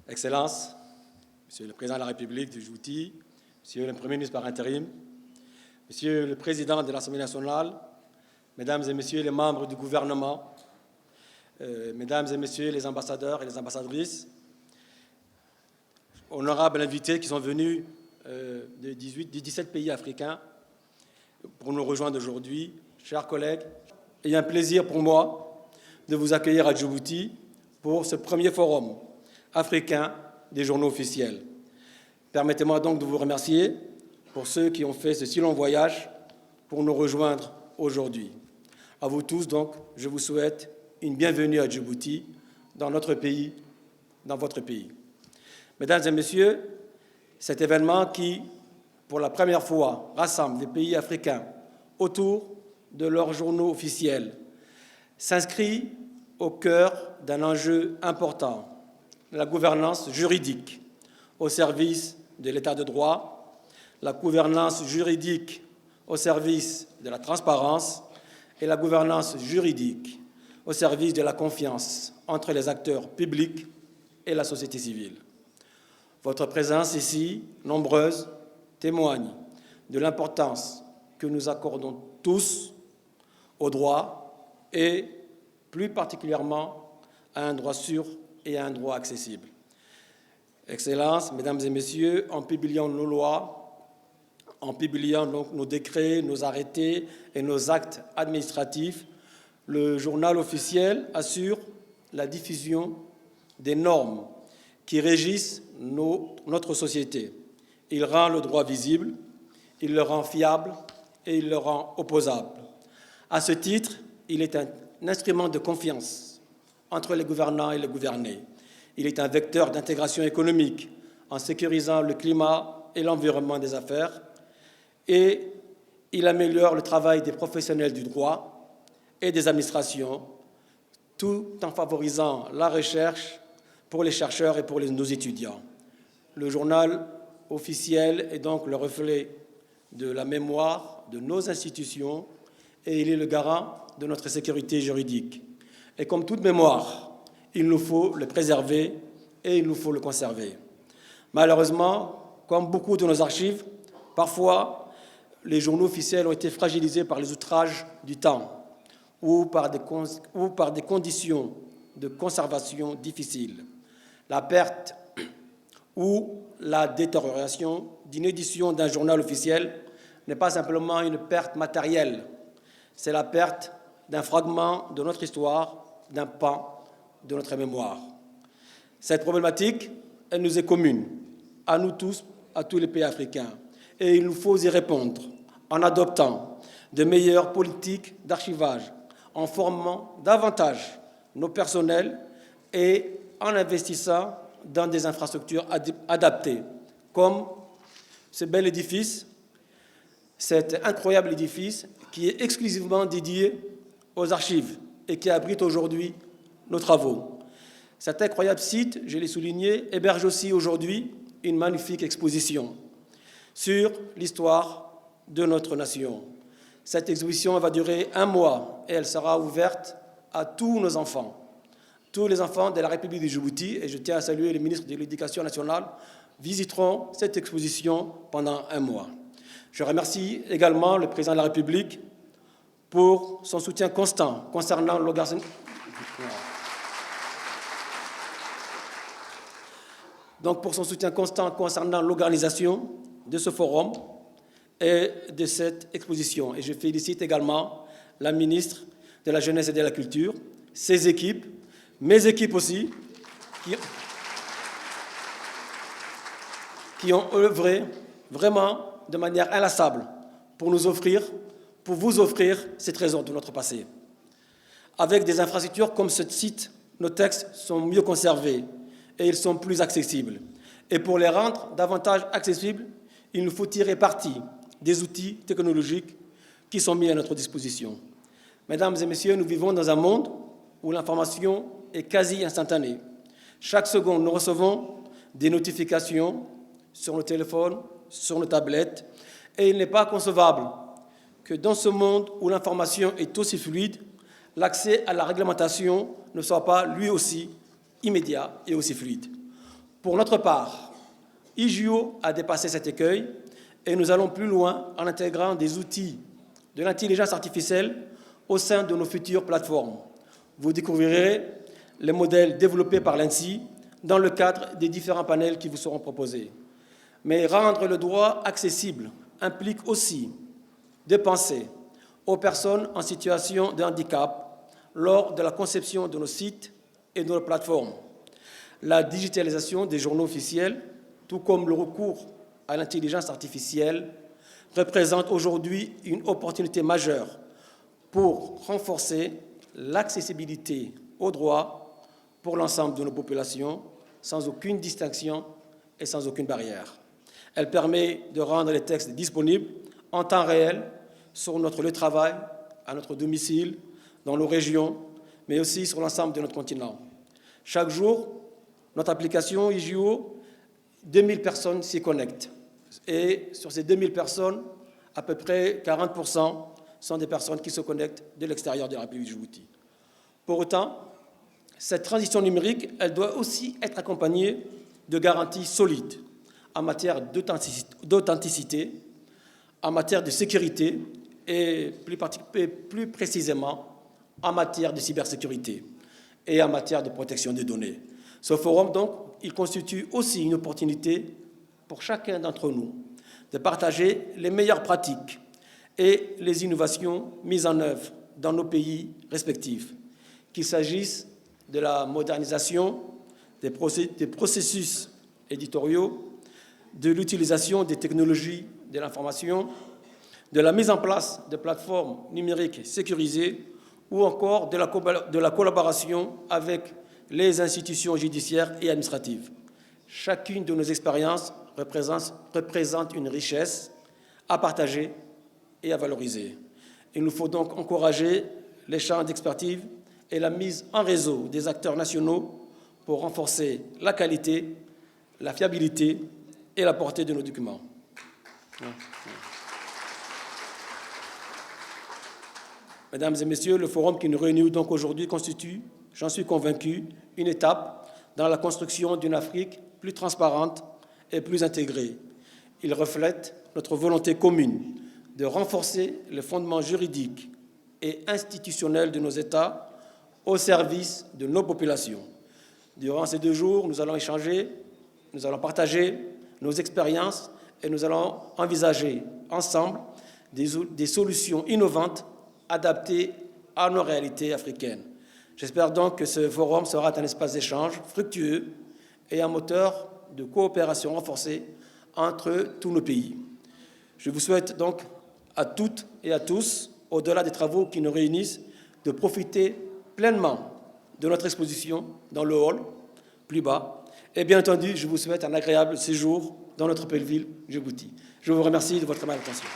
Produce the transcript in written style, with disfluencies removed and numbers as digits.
Excellences, Monsieur le Président de la République du Djibouti, Monsieur le Premier ministre par intérim, Monsieur le Président de l'Assemblée nationale, Mesdames et Messieurs les membres du gouvernement, Mesdames et Messieurs les ambassadeurs et les ambassadrices, honorables invités qui sont venus de 17 pays africains pour nous rejoindre aujourd'hui, chers collègues, il y a un plaisir pour moi de vous accueillir à Djibouti pour ce premier forum africain des journaux officiels. Permettez-moi donc de vous remercier pour ceux qui ont fait ce si long voyage pour nous rejoindre aujourd'hui. À vous tous, donc, je vous souhaite une bienvenue à Djibouti, dans notre pays, dans votre pays. Mesdames et messieurs, cet événement qui, pour la première fois, rassemble des pays africains autour de leurs journaux officiels, s'inscrit au cœur d'un enjeu important, la gouvernance juridique au service de l'État de droit, la gouvernance juridique au service de la transparence et la gouvernance juridique au service de la confiance entre les acteurs publics et la société civile. Votre présence ici, nombreuse, témoigne de l'importance que nous accordons tous au droit et plus particulièrement à un droit sûr et à un droit accessible. Excellences, Mesdames et Messieurs, en publiant nos lois, en publiant donc nos décrets, nos arrêtés et nos actes administratifs, le journal officiel assure la diffusion des normes qui régissent notre société. Il rend le droit visible, il le rend fiable et il le rend opposable. À ce titre, il est un instrument de confiance entre les gouvernants et les gouvernés. Il est un vecteur d'intégration économique en sécurisant le climat et l'environnement des affaires et il améliore le travail des professionnels du droit et des administrations tout en favorisant la recherche pour les chercheurs et pour nos étudiants. Le journal officiel est donc le reflet de la mémoire de nos institutions et il est le garant de notre sécurité juridique. Et comme toute mémoire, il nous faut le préserver et il nous faut le conserver. Malheureusement, comme beaucoup de nos archives, parfois les journaux officiels ont été fragilisés par les outrages du temps ou par des conditions de conservation difficiles. La perte ou la détérioration d'une édition d'un journal officiel n'est pas simplement une perte matérielle, c'est la perte d'un fragment de notre histoire, d'un pan de notre mémoire. Cette problématique, elle nous est commune, à nous tous, à tous les pays africains, et il nous faut y répondre en adoptant de meilleures politiques d'archivage, en formant davantage nos personnels et en investissant dans des infrastructures adaptées, comme ce bel édifice, cet incroyable édifice qui est exclusivement dédié aux archives et qui abrite aujourd'hui nos travaux. Cet incroyable site, je l'ai souligné, héberge aussi aujourd'hui une magnifique exposition sur l'histoire de notre nation. Cette exposition va durer 1 mois et elle sera ouverte à tous nos enfants, tous les enfants de la République du Djibouti, et je tiens à saluer les ministres de l'Éducation nationale, visiteront cette exposition pendant 1 mois. Je remercie également le Président de la République pour son soutien constant concernant l'organisation. Donc pour son soutien constant concernant l'organisation de ce forum et de cette exposition. Et je félicite également la ministre de la Jeunesse et de la Culture, ses équipes, mes équipes aussi, qui ont œuvré vraiment de manière inlassable pour vous offrir ces trésors de notre passé. Avec des infrastructures comme ce site, nos textes sont mieux conservés et ils sont plus accessibles. Et pour les rendre davantage accessibles, il nous faut tirer parti des outils technologiques qui sont mis à notre disposition. Mesdames et messieurs, nous vivons dans un monde où l'information est quasi instantanée. Chaque seconde, nous recevons des notifications sur nos téléphones, sur nos tablettes, et il n'est pas concevable que dans ce monde où l'information est aussi fluide, l'accès à la réglementation ne soit pas lui aussi immédiat et aussi fluide. Pour notre part, IJO a dépassé cet écueil et nous allons plus loin en intégrant des outils de l'intelligence artificielle au sein de nos futures plateformes. Vous découvrirez les modèles développés par l'ANSSI dans le cadre des différents panels qui vous seront proposés. Mais rendre le droit accessible implique aussi de penser aux personnes en situation de handicap lors de la conception de nos sites et de nos plateformes. La digitalisation des journaux officiels, tout comme le recours à l'intelligence artificielle, représente aujourd'hui une opportunité majeure pour renforcer l'accessibilité aux droits pour l'ensemble de nos populations, sans aucune distinction et sans aucune barrière. Elle permet de rendre les textes disponibles en temps réel sur notre lieu de travail, à notre domicile, dans nos régions, mais aussi sur l'ensemble de notre continent. Chaque jour, notre application IJO, 2000 personnes s'y connectent. Et sur ces 2000 personnes, à peu près 40% sont des personnes qui se connectent de l'extérieur de la République de Djibouti. Pour autant, cette transition numérique, elle doit aussi être accompagnée de garanties solides en matière d'authenticité, en matière de sécurité et plus précisément en matière de cybersécurité et en matière de protection des données. Ce forum, donc, il constitue aussi une opportunité pour chacun d'entre nous de partager les meilleures pratiques et les innovations mises en œuvre dans nos pays respectifs, qu'il s'agisse de la modernisation des processus éditoriaux, de l'utilisation des technologies de l'information, de la mise en place de plateformes numériques sécurisées ou encore de la collaboration avec les institutions judiciaires et administratives. Chacune de nos expériences représente une richesse à partager et à valoriser. Il nous faut donc encourager l'échange d'expertise et la mise en réseau des acteurs nationaux pour renforcer la qualité, la fiabilité et la portée de nos documents. Mesdames et messieurs, le forum qui nous réunit donc aujourd'hui constitue, j'en suis convaincu, une étape dans la construction d'une Afrique plus transparente et plus intégrée. Il reflète notre volonté commune de renforcer les fondements juridiques et institutionnels de nos États au service de nos populations. Durant ces 2 jours, nous allons échanger, nous allons partager nos expériences et nous allons envisager ensemble des solutions innovantes adaptées à nos réalités africaines. J'espère donc que ce forum sera un espace d'échange fructueux et un moteur de coopération renforcée entre tous nos pays. Je vous souhaite donc à toutes et à tous, au-delà des travaux qui nous réunissent, de profiter pleinement de notre exposition dans le hall, plus bas. Et bien entendu, je vous souhaite un agréable séjour dans notre belle ville, Djibouti. Je vous remercie de votre attention.